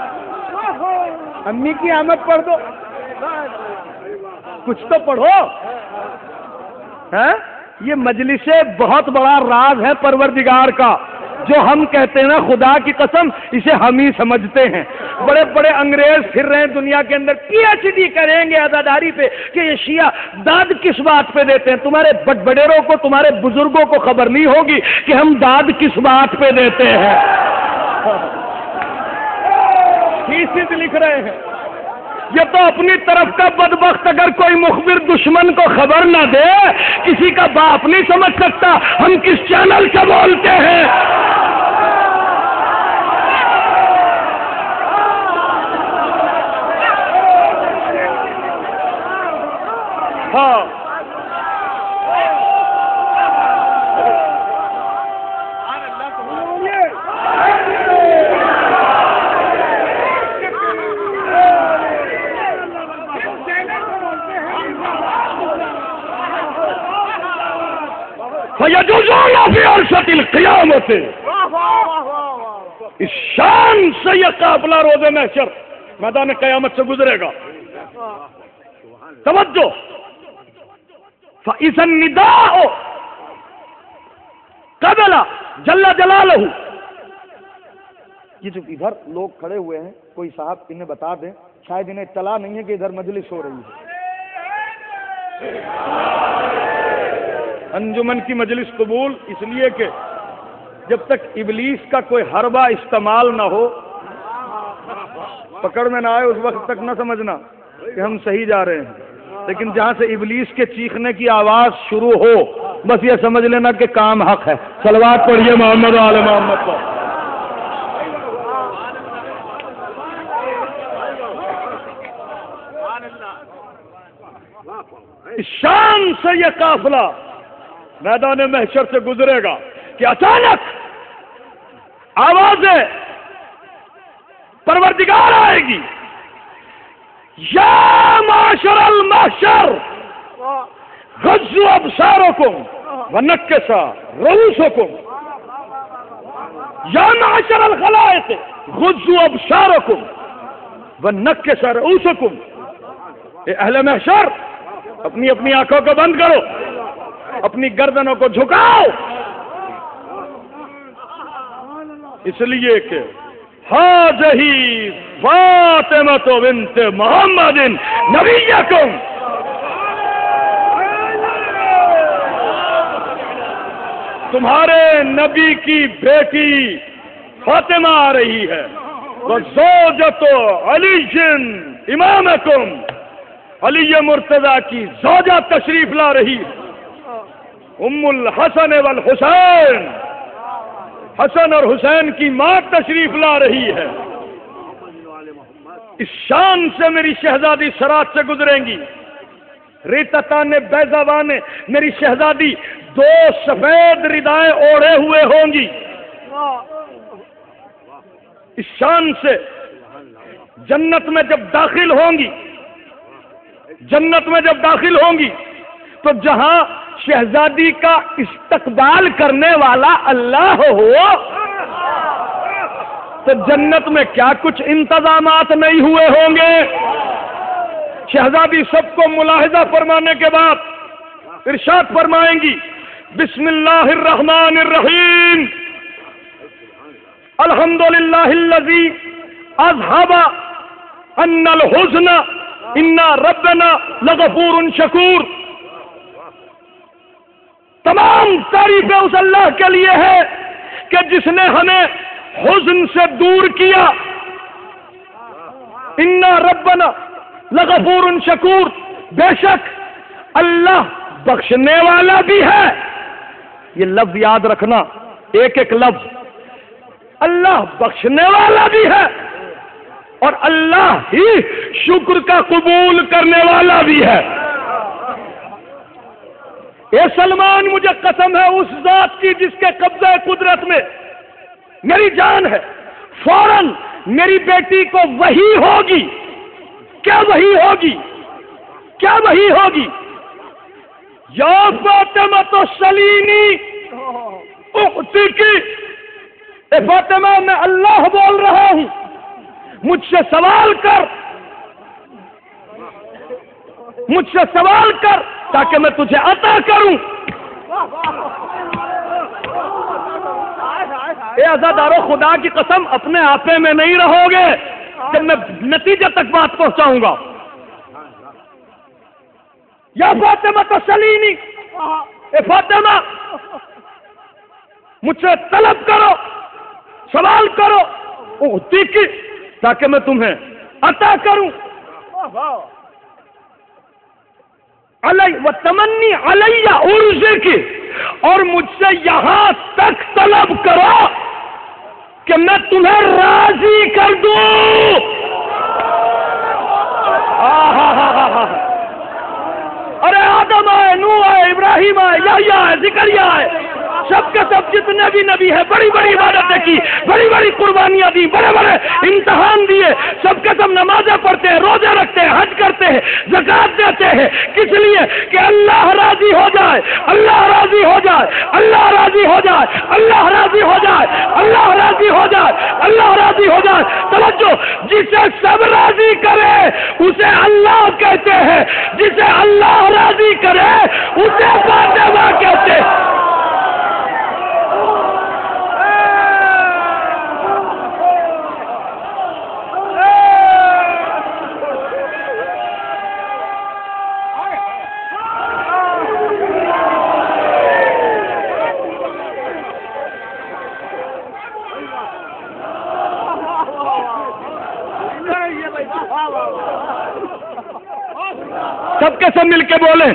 امی کی آمد پڑھ دو، کچھ تو پڑھو. ہاں یہ مجلس بہت بڑا راز ہے پروردگار کا، جو ہم کہتے ہیں نا خدا کی قسم اسے ہم ہی سمجھتے ہیں. بڑے بڑے انگریز پھر رہے ہیں دنیا کے اندر، پی ایچ ڈی کریں گے عزاداری پہ کہ یہ شیعہ داد کس بات پہ دیتے ہیں. تمہارے بڑیروں کو، تمہارے بزرگوں کو خبر نہیں ہوگی کہ ہم داد کس بات پہ دیتے ہیں. تھیسس لکھ رہے ہیں. یہ تو اپنی طرف کا بدبخت اگر کوئی مخبر دشمن کو خبر نہ دے، کسی کا باپ نہیں سمجھ سکتا ہم کس چینل سے بولتے ہیں. ہاں فَيَجُوزُونَ فِي عَرْشَةِ الْقِيَامَةِ. اس شان سے یہ قافلہ روز محشر میدان قیامت سے گزرے گا. توجہ. فَإِذَا النِّدَاءُ قَبَلَ جَلَّ جَلَالُهُ. یہ جو ادھر لوگ کھڑے ہوئے ہیں، کوئی صاحب انہیں بتا دیں، شاید انہیں اطلاع نہیں ہے کہ ادھر مجلس ہو رہی ہے. انجمن کی مجلس قبول اس لیے کہ جب تک ابلیس کا کوئی حربہ استعمال نہ ہو، پکڑ میں نہ آئے، اس وقت تک نہ سمجھنا کہ ہم صحیح جا رہے ہیں. لیکن جہاں سے ابلیس کے چیخنے کی آواز شروع ہو، بس یہ سمجھ لینا کہ کام حق ہے. صلوات پڑھیے محمد و آل محمد پر. اس شان سے یہ قافلہ میدان محشر سے گزرے گا کہ اچانک آواز پروردگار آئے گی، یا معاشر المحشر غضوا ابصارکم ونکسوا رؤوسکم. یا معاشر الخلائق غضوا ابصارکم ونکسوا رؤوسکم. اے اہل محشر، اپنی اپنی آنکھوں کو بند کرو، اپنی گردنوں کو جھکاؤ، اس لیے کہ ہذہ فاطمۃ بنت محمد نبیکم. تمہارے نبی کی بیٹی فاطمہ آ رہی ہے. وزوجۃ علی امامکم. علی مرتضیٰ کی زوجہ تشریف لا رہی ہے. ام الحسن والحسین، حسن اور حسین کی ماں تشریف لا رہی ہے. اس شان سے میری شہزادی سرات سے گزریں گی. ریتتان بیضاوان میری شہزادی 2 سفید ردائیں اوڑھے ہوئے ہوں گی. اس شان سے جنت میں جب داخل ہوں گی، جنت میں جب داخل ہوں گی تو جہاں شہزادی کا استقبال کرنے والا اللہ ہو، تو جنت میں کیا کچھ انتظامات نہیں ہوئے ہوں گے. شہزادی سب کو ملاحظہ فرمانے کے بعد ارشاد فرمائیں گی، بسم اللہ الرحمن الرحیم، الحمدللہ الذی اذھب عنا الحزن ان ربنا لغفور شکور. تمام تعریفیں اس اللہ کے لیے ہے کہ جس نے ہمیں حزن سے دور کیا. ان ربنا لغفور شکور، بے شک اللہ بخشنے والا بھی ہے. یہ لفظ یاد رکھنا، ایک ایک لفظ. اللہ بخشنے والا بھی ہے اور اللہ ہی شکر کا قبول کرنے والا بھی ہے. اے سلمان، مجھے قسم ہے اس ذات کی جس کے قبضہ قدرت میں میری جان ہے، فوراً میری بیٹی کو وحی ہوگی. کیا وحی ہوگی؟ کیا وحی ہوگی؟ یا فاطمہ تو سلینی اختی کی. اے فاطمہ، میں اللہ بول رہا ہوں، مجھ سے سوال کر، مجھ سے سوال کر تاکہ میں تجھے عطا کروں۔ اے عزادارو، خدا کی قسم اپنے آپے میں نہیں رہو گے جب میں نتیجے تک بات پہنچاؤں گا۔ یا فاطمہ تسلینی، اے فاطمہ مجھ سے طلب کرو، سوال کرو، اعطی کی، تاکہ میں تمہیں عطا کروں۔ علی و تمنی علیہ عرضے کی، اور مجھ سے یہاں تک طلب کرو کہ میں تمہیں راضی کر دوں۔ ارے آدم آئے، نوح آئے، ابراہیم آئے، یحییٰ آئے، زکریا آئے، سب کے سب جتنے بھی نبی ہیں بڑی بڑی عبادتیں کی، بڑی بڑی قربانیاں دی، بڑے بڑے امتحان دیے، سب کے سب نمازیں پڑھتے ہیں، روزے رکھتے ہیں، حج کرتے ہیں، زکات دیتے ہیں، کس لیے کہ اللہ راضی ہو جائے، اللہ راضی ہو جائے، اللہ راضی ہو جائے، اللہ راضی ہو جائے، اللہ راضی ہو جائے، اللہ راضی ہو جائے۔ توجہ، جسے سب راضی کرے اسے اللہ کہتے ہیں، جسے اللہ راضی کرے اسے فاطمہ کہتے ہیں۔ سب کے سب مل کے بولیں۔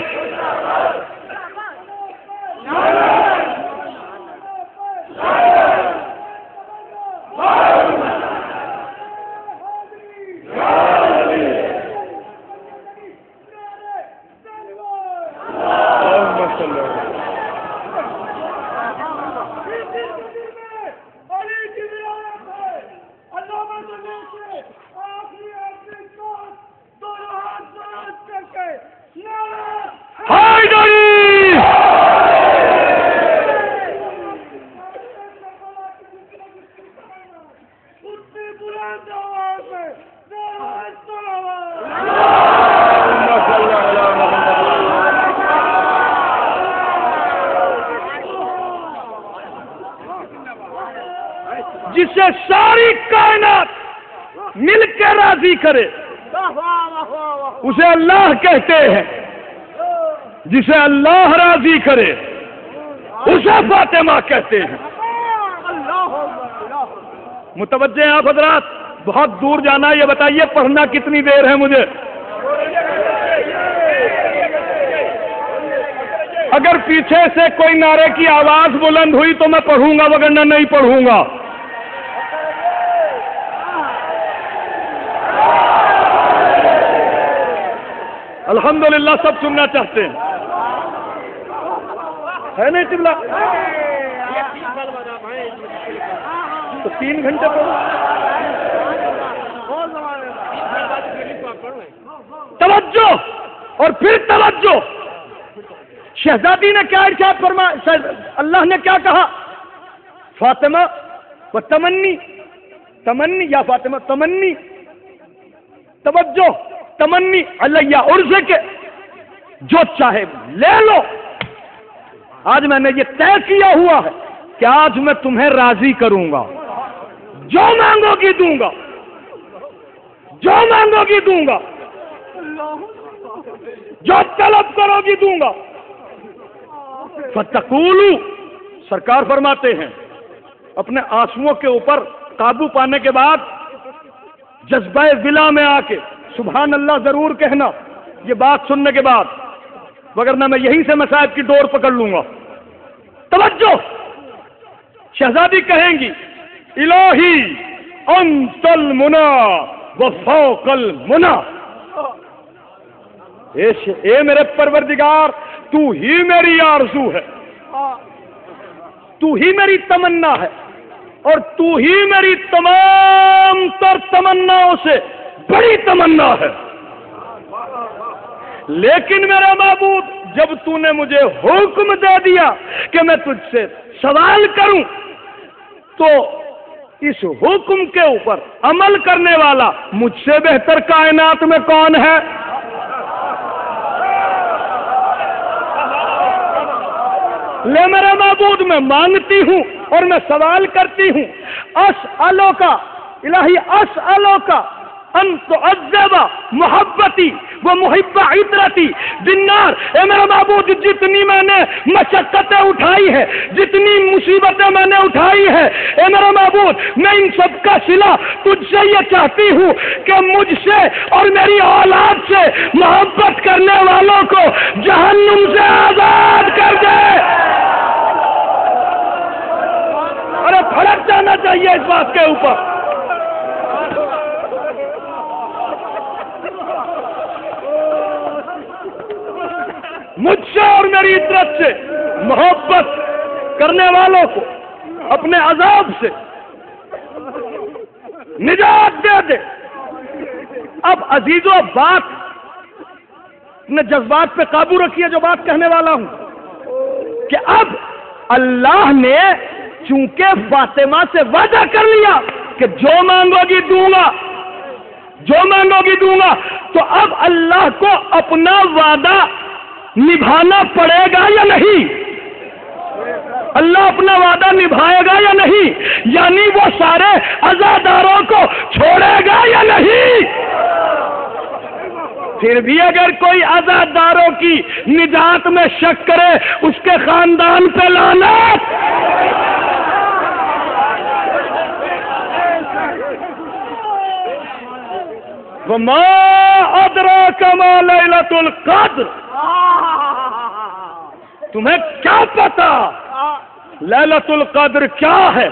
جسے ساری کائنات مل کے راضی کرے اسے اللہ کہتے ہیں، جسے اللہ راضی کرے اسے فاطمہ کہتے ہیں۔ متوجہ ہیں آپ حضرات؟ بہت دور جانا، یہ بتائیے پڑھنا کتنی دیر ہے مجھے؟ اگر پیچھے سے کوئی نعرے کی آواز بلند ہوئی تو میں پڑھوں گا، وگرنہ نہیں پڑھوں گا۔ الحمدللہ سب سننا چاہتے ہیں، ہے نہیں قبلہ؟ تو 3 گھنٹے پڑھو۔ توجہ اور پھر توجہ، شہزادی نے کیا ارشاد فرمایا؟ اللہ نے کیا کہا؟ فاطمہ و تمنی، تمنی یا فاطمہ تمنی، توجہ، تمنی علیہ عرضے کے، جو چاہے لے لو۔ آج میں نے یہ طے کیا ہوا ہے کہ آج میں تمہیں راضی کروں گا، جو مانگو گی دوں گا، جو مانگو گی دوں گا، جو طلب کرو گی دوں گا۔ فتقولو، سرکار فرماتے ہیں اپنے آنسوؤں کے اوپر قابو پانے کے بعد جذبہ ولا میں آ کے سبحان اللہ ضرور کہنا یہ بات سننے کے بعد، وگرنہ میں یہیں سے مصائب کی ڈور پکڑ لوں گا۔ توجہ، شہزادی کہیں گی الہی انت المنا وفوق المنا، اے میرے پروردگار تو ہی میری آرزو ہے، تو ہی میری تمنا ہے، اور تو ہی میری تمام تر تمناؤں سے بڑی تمنا ہے۔ لیکن میرا معبود، جب تو نے مجھے حکم دے دیا کہ میں تجھ سے سوال کروں، تو اس حکم کے اوپر عمل کرنے والا مجھ سے بہتر کائنات میں کون ہے؟ لے میرے معبود میں مانگتی ہوں اور میں سوال کرتی ہوں، اسألو کا الہی، اسألو کا ان تعذب محبتی و محب عطرتی بالنار، اے میرا معبود جتنی میں نے مشقتیں اٹھائی ہے، جتنی مصیبتیں میں نے اٹھائی ہے، اے میرا معبود میں ان سب کا صلہ تجھ سے یہ چاہتی ہوں کہ مجھ سے اور میری اولاد سے محبت کرنے والوں کو جہنم سے آزاد کر دے۔ ارے پھڑک جانا چاہیے اس بات کے اوپر۔ مجھ سے اور میری عطرت سے محبت کرنے والوں کو اپنے عذاب سے نجات دے دے۔ اب عزیزو بات اپنے جذبات پہ قابو رکھیے، جو بات کہنے والا ہوں کہ اب اللہ نے چونکہ فاطمہ سے وعدہ کر لیا کہ جو مانگو گی دوں گا، جو مانگو گی دوں گا، تو اب اللہ کو اپنا وعدہ نبھانا پڑے گا یا نہیں؟ اللہ اپنا وعدہ نبھائے گا یا نہیں؟ یعنی وہ سارے عزاداروں کو چھوڑے گا یا نہیں؟ پھر بھی اگر کوئی عزاداروں کی نجات میں شک کرے، اس کے خاندان پہ لعنت۔ وما ادراک ما لیلۃ القدر، تمہیں کیا پتا لیلۃ القدر کیا ہے؟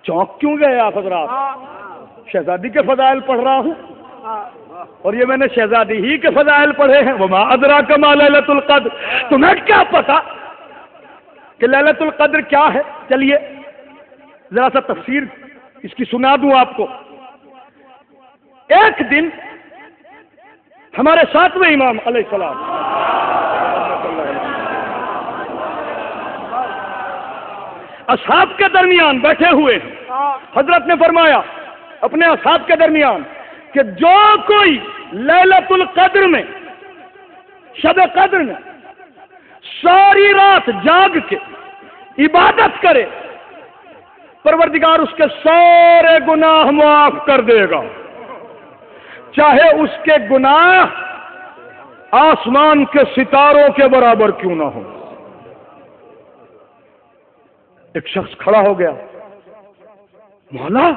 چونک کیوں گئے آپ حضرات؟ شہزادی کے فضائل پڑھ رہا ہوں اور یہ میں نے شہزادی ہی کے فضائل پڑھے ہیں۔ وما ادراک ما لیلۃ القدر، تمہیں کیا پتا کہ لیلۃ القدر کیا ہے؟ چلیے ذرا سا تفسیر اس کی سنا دوں آپ کو۔ ایک دن ہمارے ساتویں امام علیہ السلام اصحاب کے درمیان بیٹھے ہوئے ہیں۔ حضرت نے فرمایا اپنے اصحاب کے درمیان کہ جو کوئی لیلۃ القدر میں، شب قدر میں ساری رات جاگ کے عبادت کرے، پروردگار اس کے سارے گناہ معاف کر دے گا، چاہے اس کے گناہ آسمان کے ستاروں کے برابر کیوں نہ ہو۔ ایک شخص کھڑا ہو گیا، مولا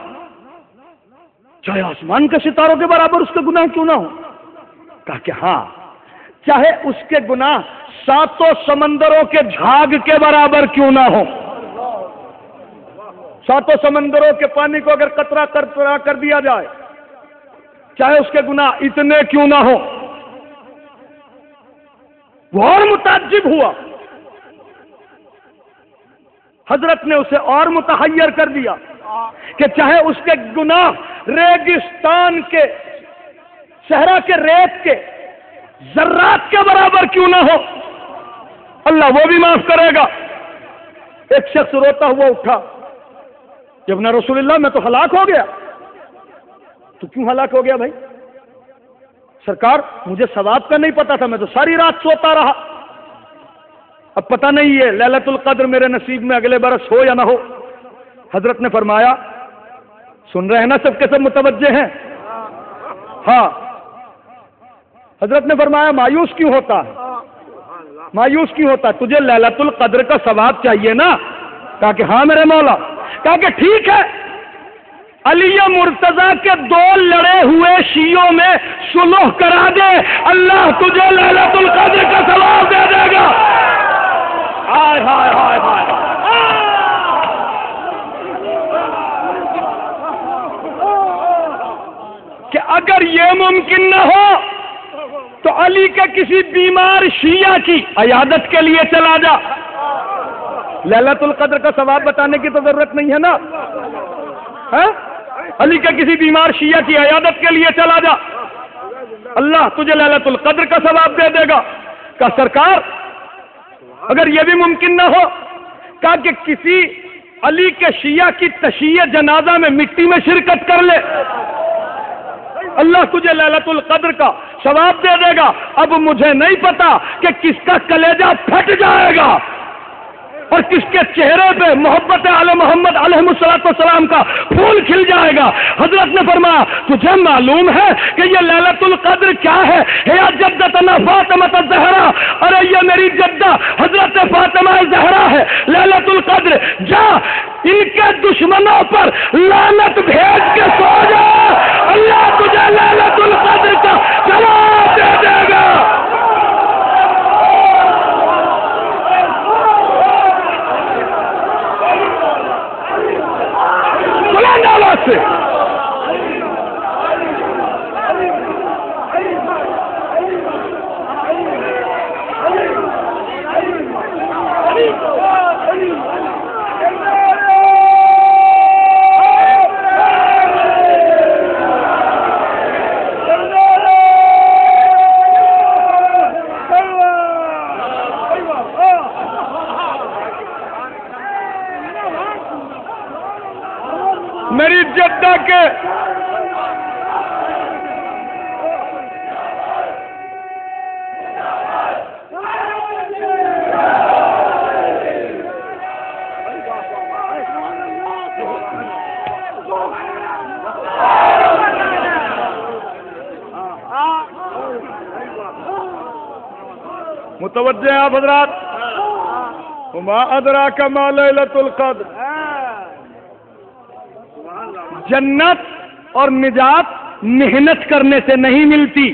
چاہے آسمان کے ستاروں کے برابر اس کے گناہ کیوں نہ ہو؟ کہا کہ ہاں، چاہے اس کے گناہ ساتوں سمندروں کے جھاگ کے برابر کیوں نہ ہو۔ ساتوں سمندروں کے پانی کو اگر قطرہ قطرہ کر دیا جائے، چاہے اس کے گناہ اتنے کیوں نہ ہو۔ وہ اور متعجب ہوا، حضرت نے اسے اور متحیر کر دیا کہ چاہے اس کے گناہ ریگستان کے، صحرا کے ریت کے ذرات کے برابر کیوں نہ ہو، اللہ وہ بھی معاف کرے گا۔ ایک شخص روتا ہوا اٹھا، جب نہ رسول اللہ میں تو ہلاک ہو گیا۔ تو کیوں ہلاک ہو گیا بھائی؟ سرکار مجھے ثواب کا نہیں پتا تھا، میں تو ساری رات سوتا رہا، اب پتہ نہیں ہے لیلۃ القدر میرے نصیب میں اگلے برس ہو یا نہ ہو۔ حضرت نے فرمایا، سن رہے ہیں نا سب کے سب متوجہ ہیں؟ ہاں۔ حضرت نے فرمایا مایوس کیوں ہوتا ہے؟ مایوس کیوں ہوتا ہے؟ تجھے لیلۃ القدر کا ثواب چاہیے نا؟ کہا کہ ہاں میرے مولا۔ کہا کہ ٹھیک ہے، علی مرتضیٰ کے دو لڑے ہوئے شیعوں میں صلح کرا دے، اللہ تجھے لیلۃ القدر کا ثواب دے دے گا۔ ہائے ہائے ہائے ہائے، کہ اگر یہ ممکن نہ ہو تو علی کے کسی بیمار شیعہ کی عیادت کے لیے چلا جا۔ لیلۃ القدر کا ثواب بتانے کی تو ضرورت نہیں ہے نا، علی کے کسی بیمار شیعہ کی عیادت کے لیے چلا جا، اللہ تجھے لیلۃ القدر کا ثواب دے دے گا۔ کہا سرکار اگر یہ بھی ممکن نہ ہو، کہا کہ کسی علی کے شیعہ کی تشییع جنازہ میں مٹی میں شرکت کر لے۔ اللہ تجھے لیلۃ القدر کا ثواب دے دے گا۔ اب مجھے نہیں پتا کہ کس کا کلیجہ پھٹ جائے گا اور کس کے چہرے پہ محبت آل محمد علیہ السلام کا پھول کھل جائے گا۔ حضرت نے فرمایا تجھے معلوم ہے کہ یہ لیلۃ القدر کیا ہے؟ یا جدتنا فاطمہ الزہرا، ارے یہ میری جدہ حضرت فاطمہ الزہرا ہے۔ لیلۃ القدر جا ان کے دشمنوں پر لعنت بھیج کے سو جا، اللہ تجھے لیلۃ القدر کا ثواب دے دے گا۔ سے میری جدہ کے متوجہ آپ حضرات، وما ادراک ما لیلۃ القدر، جنت اور نجات محنت کرنے سے نہیں ملتی،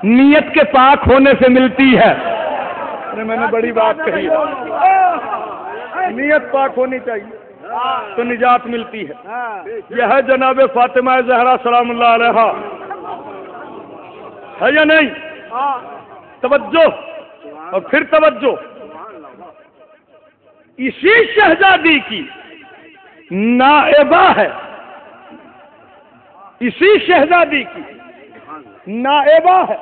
نیت کے پاک ہونے سے ملتی ہے۔ میں نے بڑی بات کہی، نیت پاک ہونی چاہیے تو نجات ملتی ہے۔ یہ ہے جناب فاطمہ زہرا سلام اللہ علیہا، ہے یا نہیں؟ توجہ اور پھر توجہ، اسی شہزادی کی نائبہ ہے، اسی شہزادی کی نائبہ ہے۔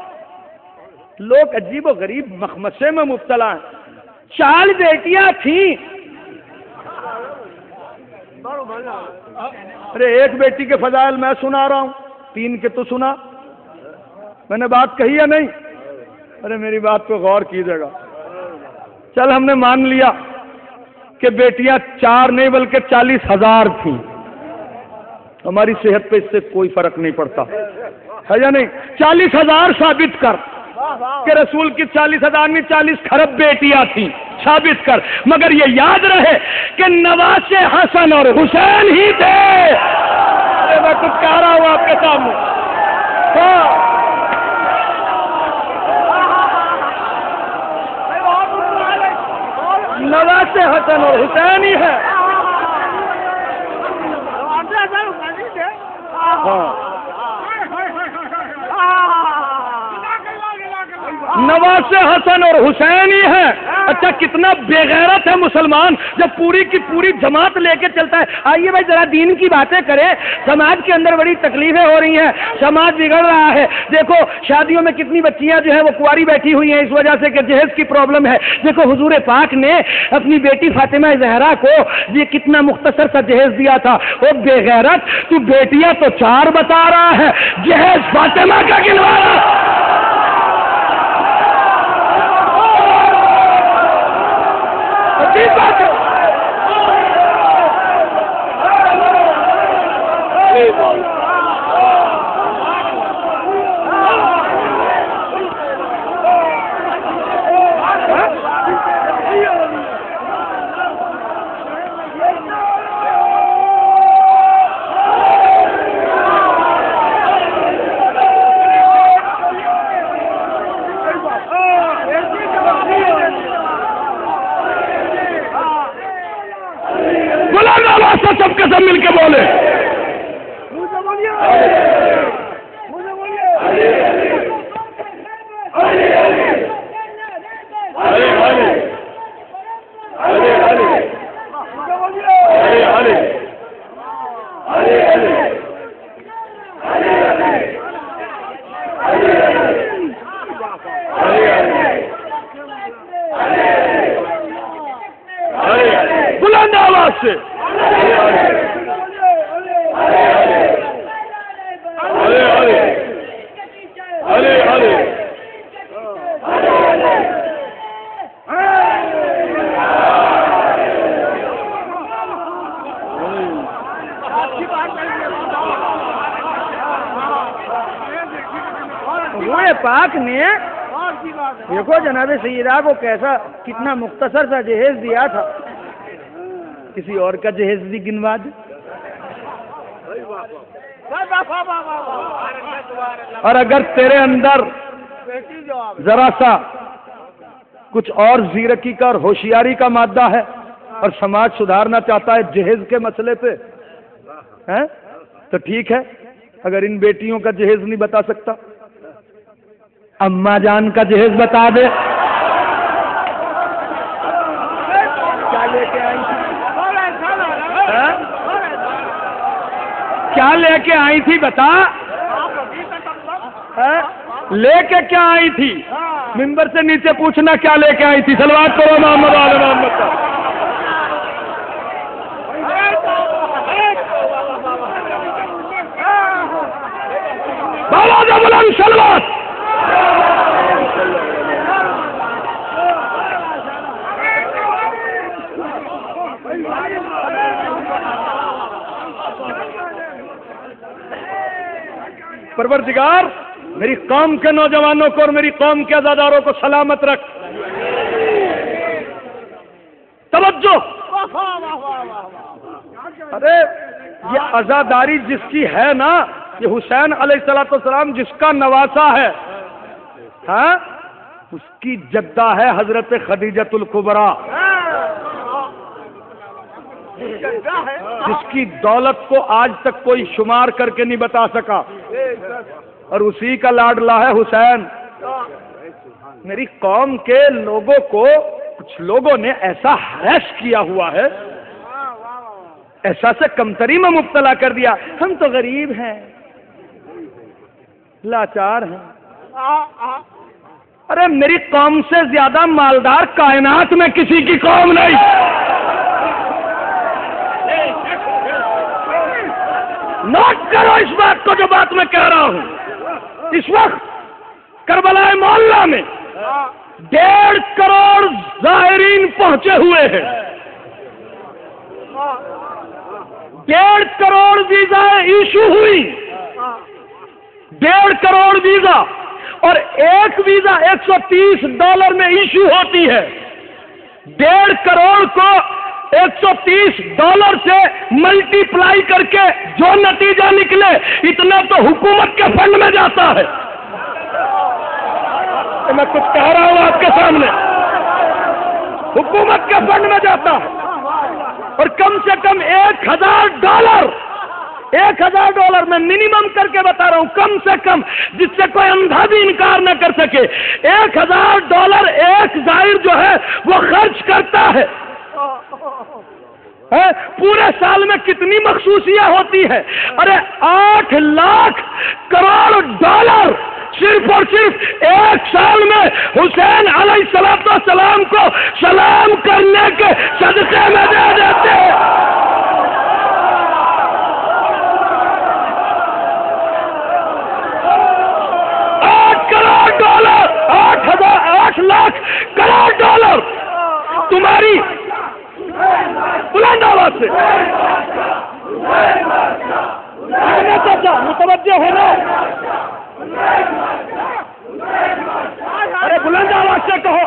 لوگ عجیب و غریب مخمسے میں مبتلا ہیں۔ 4 بیٹیاں تھیں، ارے ایک بیٹی کے فضائل میں سنا رہا ہوں، 3 کے تو سنا، میں نے بات کہی ہے نہیں؟ ارے میری بات کو غور کیجیے گا۔ چل ہم نے مان لیا کہ بیٹیاں 4 نہیں بلکہ 40,000 تھیں، ہماری صحت پہ اس سے کوئی فرق نہیں پڑتا، ہے یا نہیں؟ 40,000 ثابت کر کہ رسول کی 40,000 نہیں 40 کھرب بیٹیاں تھیں، ثابت کر، مگر یہ یاد رہے کہ نواسے حسن اور حسین ہی تھے۔ میں کچھ کہہ رہا ہوں آپ کے سامنے، نواسے حسن اور حسین ہی ہے۔ نواسے حسن اور حسین ہی ہے۔ اچھا کتنا بے غیرت ہے مسلمان جب پوری کی پوری جماعت لے کے چلتا ہے۔ آئیے بھائی ذرا دین کی باتیں کریں، سماج کے اندر بڑی تکلیفیں ہو رہی ہیں، سماج بگڑ رہا ہے۔ دیکھو شادیوں میں کتنی بچیاں جو ہیں وہ کنواری بیٹھی ہوئی ہیں اس وجہ سے کہ جہیز کی پرابلم ہے۔ دیکھو حضور پاک نے اپنی بیٹی فاطمہ زہرا کو یہ کتنا مختصر سا جہیز دیا تھا۔ وہ بے غیرت تو بیٹیاں تو 4 بتا رہا ہے، جہیز فاطمہ کا گنوا رہا۔ بات ہے سب کے سب مل کے بولے، حضور پاک نے دیکھو جناب سیدہ کو کیسا کتنا مختصر سا جہیز دیا تھا. کسی اور کا جہیز بھی گنوا دے. اور اگر تیرے اندر ذرا سا کچھ اور زیرکی کا اور ہوشیاری کا مادہ ہے اور سماج سدھارنا چاہتا ہے جہیز کے مسئلے پہ تو ٹھیک ہے. اگر ان بیٹیوں کا جہیز نہیں بتا سکتا, اماں جان کا جہیز بتا دے. کیا لے کے آئی تھی؟ کیا لے کے آئی تھی بتا. لے کے کیا آئی تھی؟ ممبر سے نیچے پوچھنا کیا لے کے آئی تھی. صلوات کرو محمد آل محمد کا. بالا بلند صلوات. پروردگار میری قوم کے نوجوانوں کو اور میری قوم کے عزاداروں کو سلامت رکھ. توجہ. ارے یہ عزاداری جس کی ہے نا, یہ حسین علیہ السلام جس کا نواسا ہے, ہاں, اس کی جدہ ہے حضرت خدیجۃ الکبریٰ, جس کی دولت کو آج تک کوئی شمار کر کے نہیں بتا سکا, اور اسی کا لاڈلا ہے حسین. میری قوم کے لوگوں کو کچھ لوگوں نے ایسا ہریس کیا ہوا ہے, احساس کمتری میں مبتلا کر دیا. ہم تو غریب ہیں, لاچار ہیں. ارے میری قوم سے زیادہ مالدار کائنات میں کسی کی قوم نہیں. نوٹ کرو اس بات کو جو بات میں کہہ رہا ہوں. اس وقت کربلا معلیٰ میں 1.5 کروڑ زائرین پہنچے ہوئے ہیں. 1.5 کروڑ ویزا ایشو ہوئی. 1.5 کروڑ ویزا, اور ایک ویزا $130 میں ایشو ہوتی ہے. 1.5 کروڑ کو $130 سے ملٹی پلائی کر کے جو نتیجہ نکلے اتنا تو حکومت کے فنڈ میں جاتا ہے. میں کچھ کہہ رہا ہوں آپ کے سامنے, حکومت کے فنڈ میں جاتا ہے. اور کم سے کم $1,000 میں منیمم کر کے بتا رہا ہوں, کم سے کم, جس سے کوئی اندھا بھی انکار نہ کر سکے. $1,000 ایک زائر جو ہے وہ خرچ کرتا ہے. پورے سال میں کتنی مخصوصیاں ہوتی ہے. ارے 8 لاکھ کروڑ صرف اور صرف ایک سال میں حسین علیہ السلام کو سلام کرنے کے صدقے میں دے دیتے ہیں. 8 لاکھ کروڑ ڈالر تمہاری بلند آواز سے متوجہ ہونا. ارے بلند آواز سے کہو.